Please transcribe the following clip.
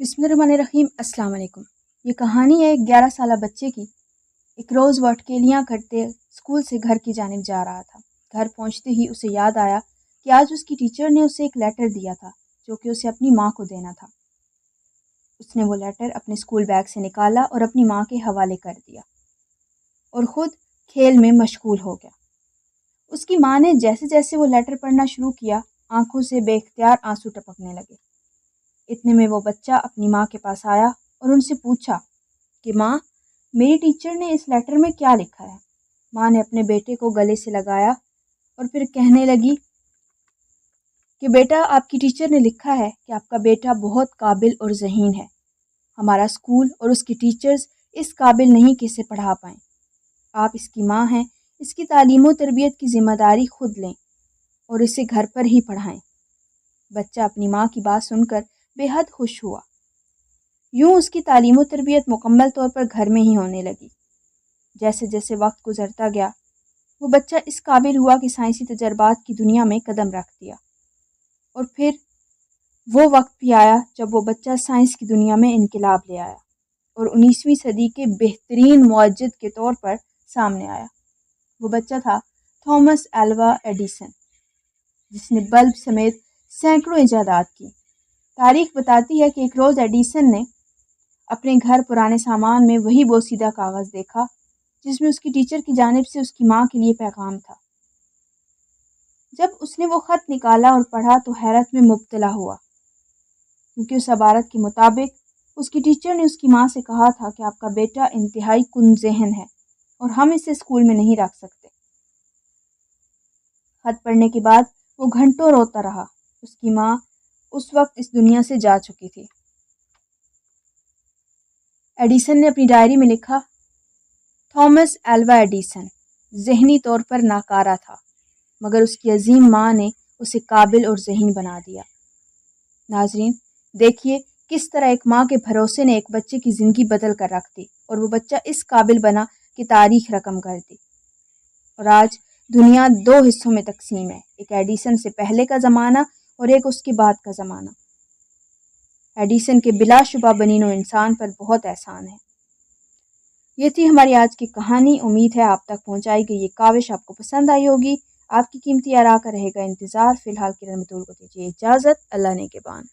बिस्मिल्लाहिर्रहमानिर्रहीम। अस्सलाम वालेकुम। ये कहानी है एक 11 साला बच्चे की। एक रोज़ वो अटकेलियाँ करते स्कूल से घर की जानिब जा रहा था। घर पहुँचते ही उसे याद आया कि आज उसकी टीचर ने उसे एक लेटर दिया था जो कि उसे अपनी माँ को देना था। उसने वो लेटर अपने स्कूल बैग से निकाला और अपनी माँ के हवाले कर दिया और ख़ुद खेल में मशगूल हो गया। उसकी माँ ने जैसे जैसे वो लेटर पढ़ना शुरू किया, आंखों से बेख्तियार आंसू टपकने लगे। इतने में वो बच्चा अपनी माँ के पास आया और उनसे पूछा कि माँ, मेरी टीचर ने इस लेटर में क्या लिखा है। माँ ने अपने बेटे को गले से लगाया और फिर कहने लगी कि बेटा, आपकी टीचर ने लिखा है कि आपका बेटा बहुत काबिल और ज़हीन है। हमारा स्कूल और उसकी टीचर्स इस काबिल नहीं कि इसे पढ़ा पाएँ। आप इसकी माँ हैं, इसकी तालीम और तरबियत की ज़िम्मेदारी खुद लें और इसे घर पर ही पढ़ाएं। बच्चा अपनी माँ की बात सुनकर बेहद खुश हुआ। यूँ उसकी तालीम और तरबियत मुकम्मल तौर पर घर में ही होने लगी। जैसे जैसे वक्त गुजरता गया, वो बच्चा इस काबिल हुआ कि साइंसी तजर्बात की दुनिया में कदम रख दिया। और फिर वो वक्त भी आया जब वो बच्चा साइंस की दुनिया में इनकलाब ले आया और 19वीं सदी के बेहतरीन मुअज्जिद के तौर पर सामने आया। वो बच्चा था थॉमस एल्वा एडिसन, जिसने बल्ब समेत सैकड़ों इजादात की। तारीख बताती है कि एक रोज़ एडिसन ने अपने घर पुराने सामान में वही बोसीदा कागज़ देखा जिसमें उसकी टीचर की जानिब से उसकी माँ के लिए पैगाम था। जब उसने वो ख़त निकाला और पढ़ा तो हैरत में मुब्तला हुआ, क्योंकि उस अबारत के मुताबिक उसकी टीचर ने उसकी माँ से कहा था कि आपका बेटा इंतहाई कुन ज़हन है और हम इसे स्कूल में नहीं रख सकते। ख़त पढ़ने के बाद वो घंटों रोता रहा। उसकी माँ उस वक्त इस दुनिया से जा चुकी थी। एडिसन ने अपनी डायरी में लिखा, थॉमस एल्वा एडिसन ज़हनी तौर पर नाकारा था, मगर उसकी अजीम माँ ने उसे काबिल और ज़हीन बना दिया। नाज़रीन, देखिए किस तरह एक माँ के भरोसे ने एक बच्चे की ज़िंदगी बदल कर रख दी और वो बच्चा इस काबिल बना कि तारीख रकम कर दी। और आज दुनिया दो हिस्सों में तकसीम है, एक एडिसन से पहले का ज़माना और एक उसके बाद का ज़माना। एडिसन के बिलाशुबा बनीनो इंसान पर बहुत एहसान है। ये थी हमारी आज की कहानी। उम्मीद है आप तक पहुंचाई गई ये काविश आपको पसंद आई होगी। आपकी कीमती आरा का रहेगा इंतज़ार। फ़िलहाल किरण बतूल को दीजिए इजाज़त। अल्लाह ने के बान।